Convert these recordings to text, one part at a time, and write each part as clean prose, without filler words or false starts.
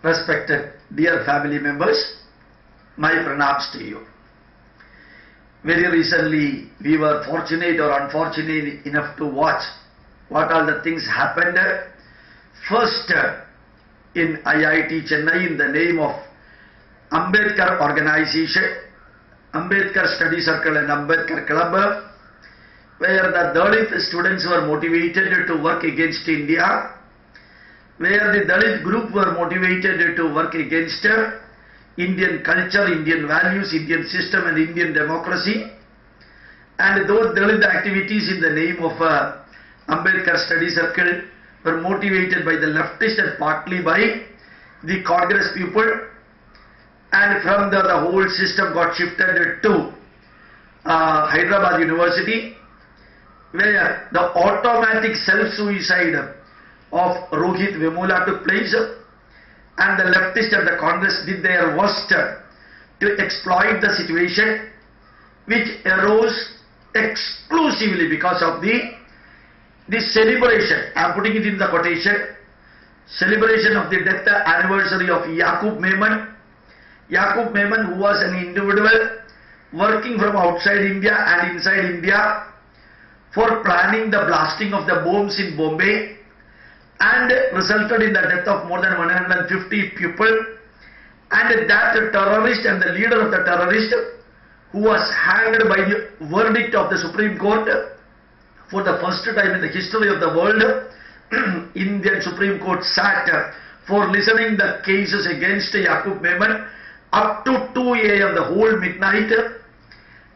Respected dear family members, my pranams to you. Very recently we were fortunate or unfortunate enough to watch what all the things happened. First, in IIT Chennai, in the name of Ambedkar organization, Ambedkar Study Circle and Ambedkar Club, where the Dalit students were motivated to work against India, where the Dalit group were motivated to work against Indian culture, Indian values, Indian system and Indian democracy. And those Dalit activities in the name of Ambedkar Study Circle were motivated by the leftist and partly by the Congress people. And from there the whole system got shifted to Hyderabad University, where the automatic self-suicide of Rohit Vemula took place, and the leftist and the Congress did their worst to exploit the situation, which arose exclusively because of the celebration, I am putting it in the quotation, celebration of the death anniversary of Yaqub Memon. Yaqub Memon, who was an individual working from outside India and inside India for planning the blasting of the bombs in Bombay, and resulted in the death of more than 150 people, and that terrorist and the leader of the terrorist, who was hanged by the verdict of the Supreme Court for the first time in the history of the world. Indian Supreme Court sat for listening the cases against Yaqub Memon up to 2 a.m. the whole midnight,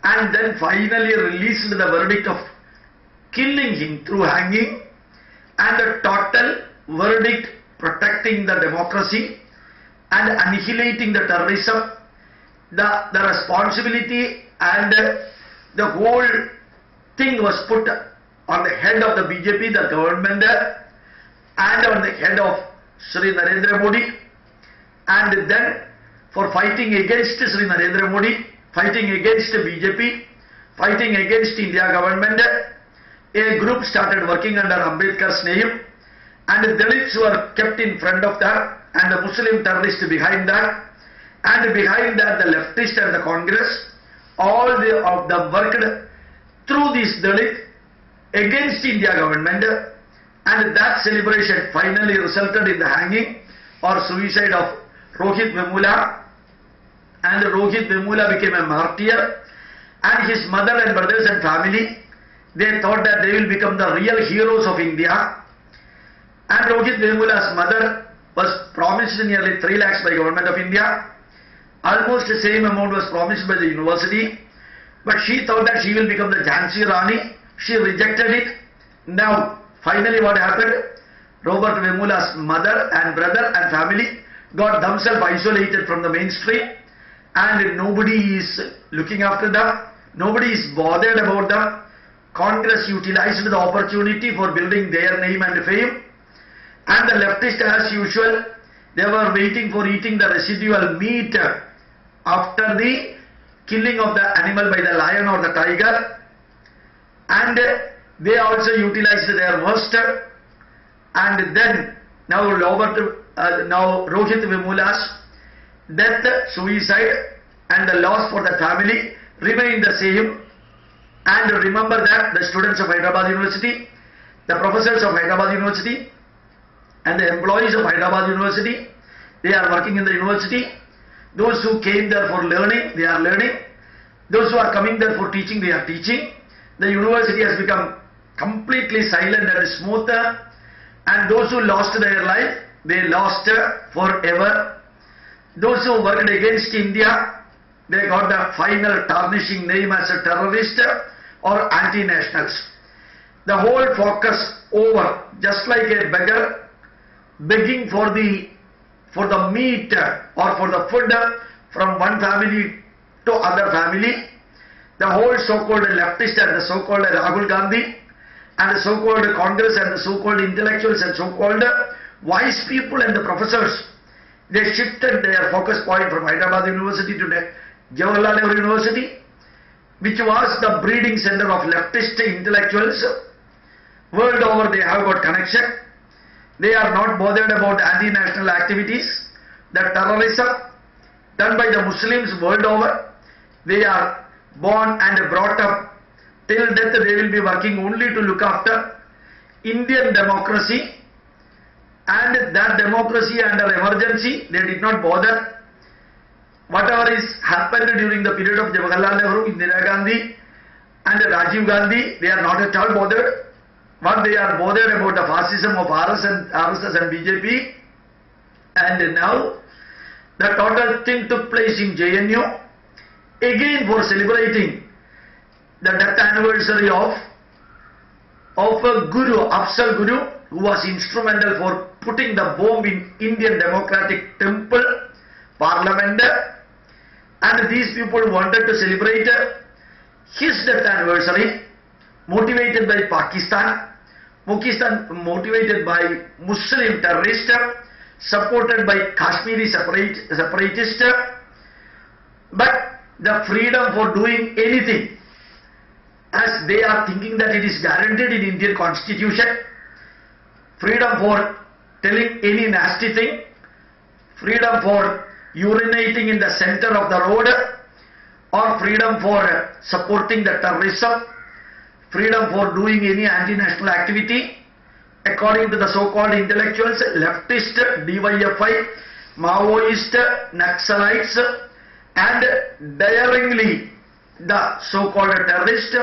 and then finally released the verdict of killing him through hanging, and a total verdict protecting the democracy and annihilating the terrorism. The responsibility and the whole thing was put on the head of the BJP, the government, and on the head of Sri Narendra Modi. And then for fighting against Sri Narendra Modi, fighting against BJP, fighting against India government, a group started working under Ambedkar's name, and the Dalits were kept in front of that, and the Muslim terrorists behind that, and behind that the leftist and the Congress, all of them worked through this Dalit against India government, and that celebration finally resulted in the hanging or suicide of Rohit Vemula, and Rohit Vemula became a martyr, and his mother and brothers and family, they thought that they will become the real heroes of India. And Rohit Vemula's mother was promised nearly 3 lakhs by Government of India. Almost the same amount was promised by the university. But she thought that she will become the Jhansi Rani. She rejected it. Now, finally what happened? Robert Vemula's mother and brother and family got themselves isolated from the mainstream, and nobody is looking after them. Nobody is bothered about them. Congress utilized the opportunity for building their name and fame, and the leftists, as usual, they were waiting for eating the residual meat after the killing of the animal by the lion or the tiger, and they also utilized their worst. And then now Rohit Vemula's death, suicide and the loss for the family remain the same. And remember that the students of Hyderabad University, the professors of Hyderabad University and the employees of Hyderabad University, they are working in the university. Those who came there for learning, they are learning. Those who are coming there for teaching, they are teaching. The university has become completely silent and smooth, and those who lost their life, they lost forever. Those who worked against India, they got the final tarnishing name as a terrorist or Antinationals. The whole focus over, just like a beggar begging for the meat or for the food from one family to other family. The whole so-called leftist and the so-called Rahul Gandhi and the so-called Congress and the so-called intellectuals and so-called wise people and the professors, they shifted their focus point from Hyderabad University to Jawaharlal Nehru University, which was the breeding center of leftist intellectuals. World over they have got connection. They are not bothered about anti-national activities. the terrorism done by the Muslims world over. They are born and brought up till death. They will be working only to look after Indian democracy, and that democracy under emergency they did not bother. Whatever is happened during the period of Jawaharlal Nehru, Indira Gandhi and Rajiv Gandhi, they are not at all bothered. What they are bothered about the fascism of RSS and BJP. And now the total thing took place in JNU, again for celebrating the death anniversary of a Guru, Afzal Guru, who was instrumental for putting the bomb in Indian Democratic Temple, Parliament, and these people wanted to celebrate his death anniversary, motivated by Pakistan, motivated by Muslim terrorists, supported by Kashmiri separatists, but the freedom for doing anything, as they are thinking that it is guaranteed in Indian Constitution, freedom for telling any nasty thing, freedom for urinating in the center of the road, or freedom for supporting the terrorism, freedom for doing any anti-national activity, according to the so-called intellectuals, leftist, DYFI, Maoist, Naxalites, and daringly the so-called terrorists,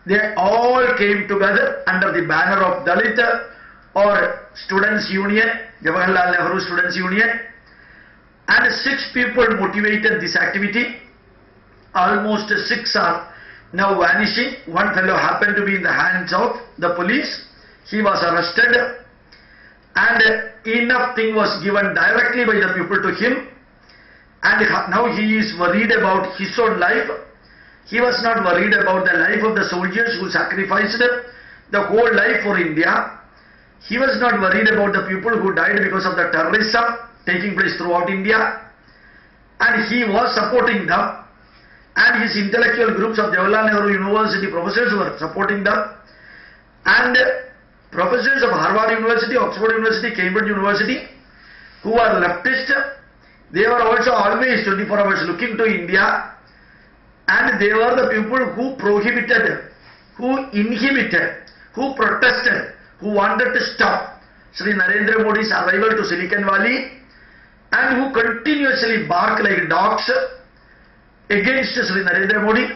they all came together under the banner of Dalit or Students' Union, Jawaharlal Nehru Students' Union, and 6 people motivated this activity. Almost 6 are now vanishing. One fellow happened to be in the hands of the police. He was arrested, and enough thing was given directly by the people to him, and now he is worried about his own life. He was not worried about the life of the soldiers who sacrificed the whole life for India. He was not worried about the people who died because of the terrorism taking place throughout India, and he was supporting them, and his intellectual groups of Jawaharlal Nehru University professors were supporting them, and professors of Harvard University, Oxford University, Cambridge University, who are leftist, they were also always 24 hours looking to India, and they were the people who prohibited, who inhibited, who protested, who wanted to stop Sri Narendra Modi's arrival to Silicon Valley, and who continuously bark like dogs against Sri Narendra Modi.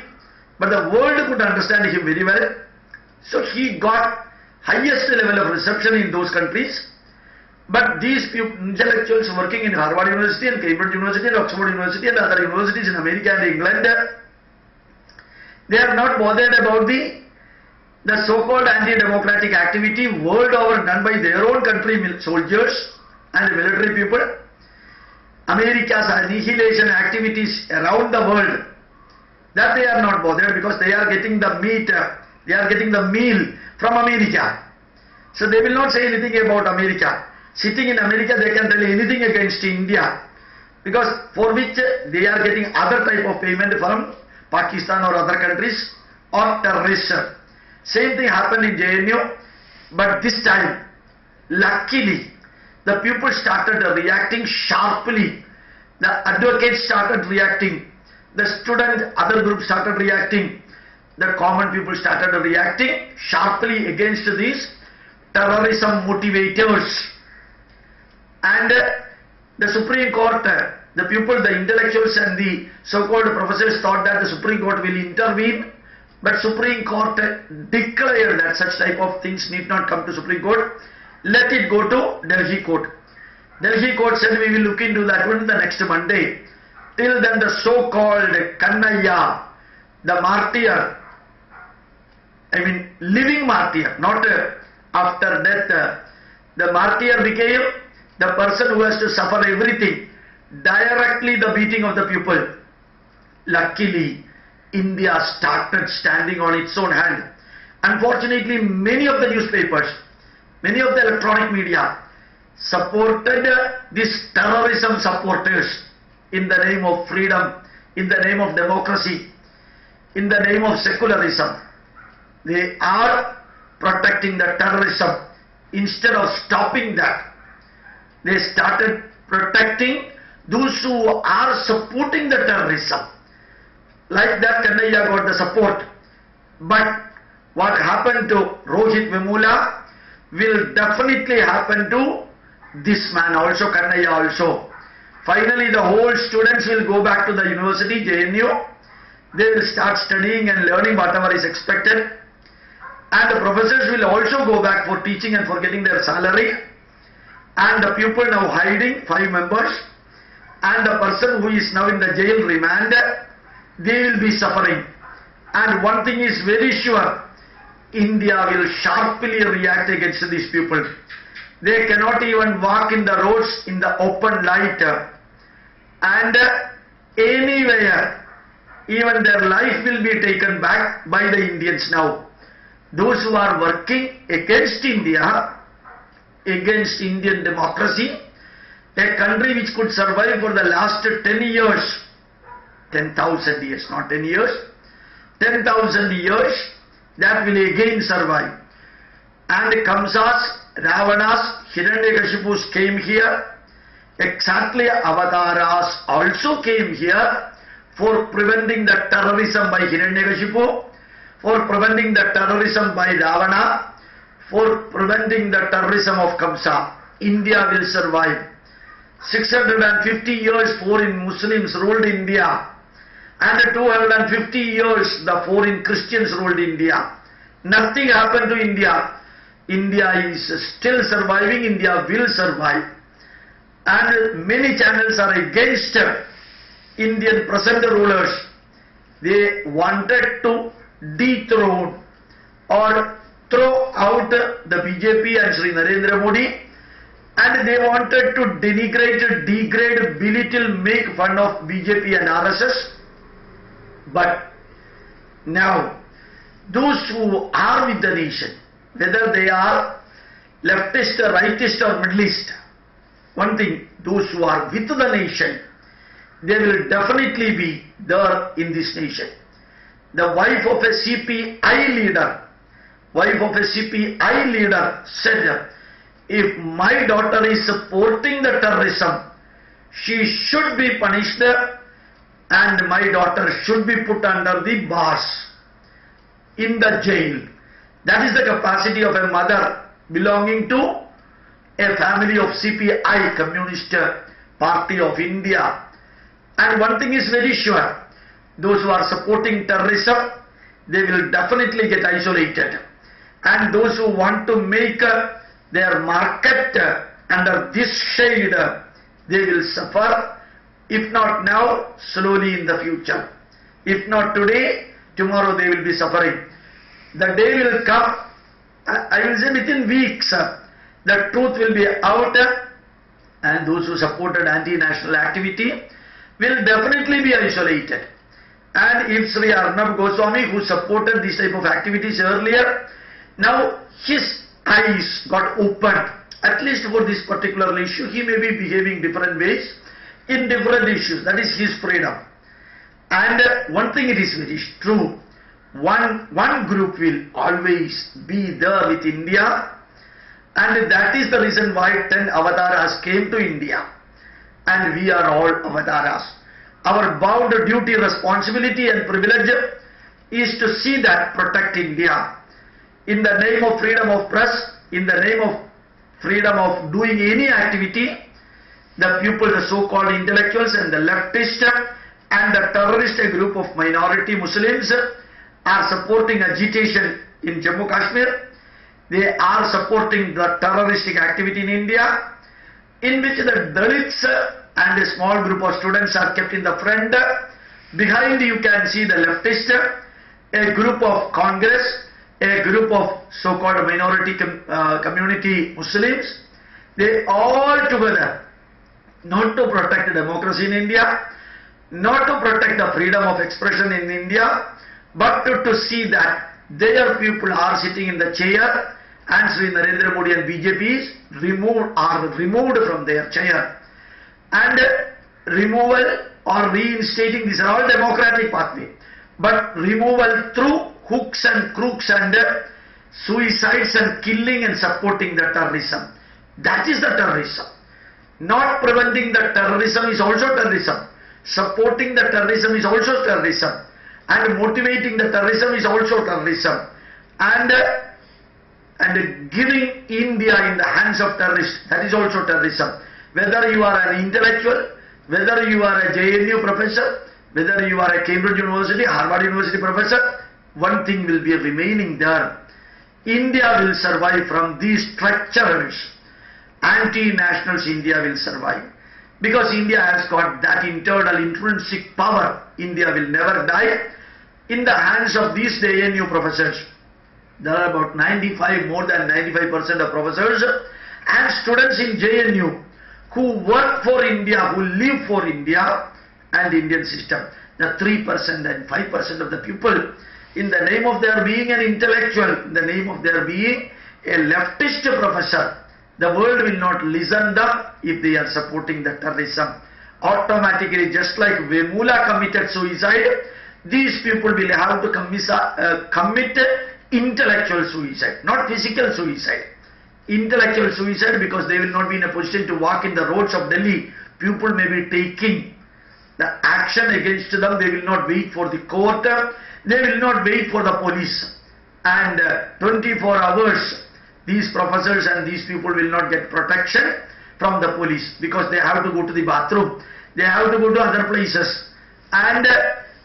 But the world could understand him very well, so he got highest level of reception in those countries. But these intellectuals working in Harvard University and Cambridge University and Oxford University and other universities in America and England, they are not bothered about the so-called anti-democratic activity world over done by their own country soldiers and military people. America's annihilation activities around the world, that they are not bothered, because they are getting the meat, they are getting the meal from America. So they will not say anything about America. Sitting in America, they can tell anything against India, because for which they are getting other type of payment from Pakistan or other countries or terrorists. Same thing happened in JNU, but this time, luckily, the people started reacting sharply. The advocates started reacting. The student, other groups started reacting. The common people started reacting sharply against these terrorism motivators. And the Supreme Court, the people, the intellectuals and the so-called professors thought that the Supreme Court will intervene, but Supreme Court declared that such type of things need not come to Supreme Court. Let it go to Delhi Court. Delhi Court said we will look into that one the next Monday. Till then, the so-called Kannaiah, the martyr, living martyr, not after death, the martyr became the person who has to suffer everything, directly the beating of the people. Luckily, India started standing on its own hand. Unfortunately, many of the newspapers, many of the electronic media supported these terrorism supporters in the name of freedom, in the name of democracy, in the name of secularism. They are protecting the terrorism. Instead of stopping that, they started protecting those who are supporting the terrorism. Like that Kannaiah got the support. But what happened to Rohit Vemula will definitely happen to this man also, Kannaiah also. Finally the whole students will go back to the university, JNU. They will start studying and learning whatever is expected. And the professors will also go back for teaching and for getting their salary. And the pupil now hiding, 5 members. And the person who is now in the jail remand, they will be suffering. And one thing is very sure, India will sharply react against these people. They cannot even walk in the roads in the open light. And anywhere, even their life will be taken back by the Indians now. Those who are working against India, against Indian democracy, a country which could survive for the last 10 years, 10,000 years, not 10 years, 10,000 years, that will again survive. And Kamsas, Ravanas, Hiranyakashipus came here, exactly Avataras also came here for preventing the terrorism by Hiranyakashipu, for preventing the terrorism by Ravana, for preventing the terrorism of Kamsa. India will survive. 650 years foreign Muslims ruled India, and 250 years the foreign Christians ruled India. Nothing happened to India. India is still surviving, India will survive. And many channels are against Indian present rulers. They wanted to dethrone or throw out the BJP and Sri Narendra Modi, and they wanted to denigrate, degrade, belittle, make fun of BJP and RSS. But now, those who are with the nation, whether they are leftist, rightist or middleist, one thing, those who are with the nation, they will definitely be there in this nation. The wife of a CPI leader said, if my daughter is supporting the terrorism, she should be punished and my daughter should be put under the bars in the jail. That is the capacity of a mother belonging to a family of CPI, Communist Party of India. And one thing is very sure, those who are supporting terrorism, they will definitely get isolated. And those who want to make their market under this shade, they will suffer, if not now, slowly in the future. If not today, tomorrow they will be suffering. The day will come, I will say within weeks, the truth will be out, and those who supported anti-national activity will definitely be isolated. And if Sri Arnab Goswami, who supported this type of activities earlier, now his eyes got opened, at least for this particular issue. He may be behaving different ways in different issues. That is his freedom. And one thing it is very true, one group will always be there with India, and that is the reason why 10 avatars came to India, and we are all avatars. Our bound duty, responsibility and privilege is to see that protect India. In the name of freedom of press, in the name of freedom of doing any activity, the people, the so-called intellectuals and the leftist and the terrorist group of minority Muslims are supporting agitation in Jammu Kashmir. They are supporting the terroristic activity in India, in which the Dalits and a small group of students are kept in the front. Behind you can see the leftist, a group of Congress, a group of so-called minority community Muslims. They all together, not to protect democracy in India, not to protect the freedom of expression in India, but to see that their people are sitting in the chair and Sri Narendra Modi and BJP are removed from their chair. And removal or reinstating, these are all democratic pathway, but removal through hooks and crooks and suicides and killing and supporting the terrorism. That is the terrorism. Not preventing the terrorism is also terrorism. Supporting the terrorism is also terrorism. And motivating the terrorism is also terrorism. And giving India in the hands of terrorists, that is also terrorism. Whether you are an intellectual, whether you are a JNU professor, whether you are a Cambridge University, Harvard University professor, one thing will be remaining there. India will survive from these treacherous anti-nationals. India will survive. Because India has got that internal intrinsic power. India will never die. In the hands of these JNU professors, there are about more than 95% of professors and students in JNU who work for India, who live for India and Indian system. The 3% and 5% of the people, in the name of their being an intellectual, in the name of their being a leftist professor, the world will not listen them if they are supporting the terrorism. Automatically, just like Vemula committed suicide, these people will have to commit intellectual suicide, not physical suicide. Intellectual suicide, because they will not be in a position to walk in the roads of Delhi. People may be taking the action against them. They will not wait for the court. They will not wait for the police. And 24 hours, these professors and these people will not get protection from the police, because they have to go to the bathroom. They have to go to other places. And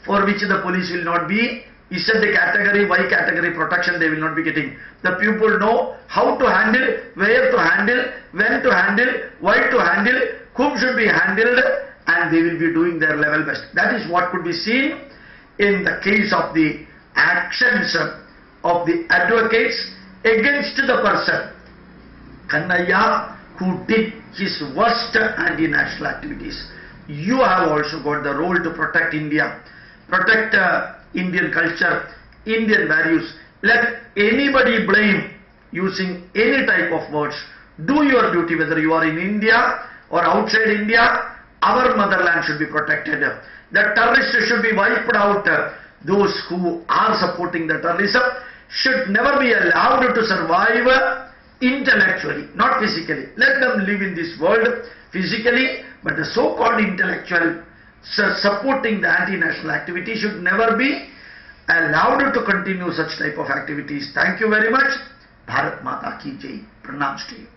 for which the police will not be, is said the category, Y category protection they will not be getting. The people know how to handle, where to handle, when to handle, why to handle, whom should be handled, and they will be doing their level best. That is what could be seen in the case of the actions of the advocates against the person Kannaiah, who did his worst anti-national activities. You have also got the role to protect India, protect Indian culture, Indian values. Let anybody blame using any type of words. Do your duty, whether you are in India or outside India. Our motherland should be protected. The terrorists should be wiped out. Those who are supporting the terrorism should never be allowed to survive intellectually, not physically. Let them live in this world physically, but the so-called intellectual supporting the anti-national activity should never be allowed to continue such type of activities. Thank you very much. Bharat Mata Ki Jai. Pranams to you.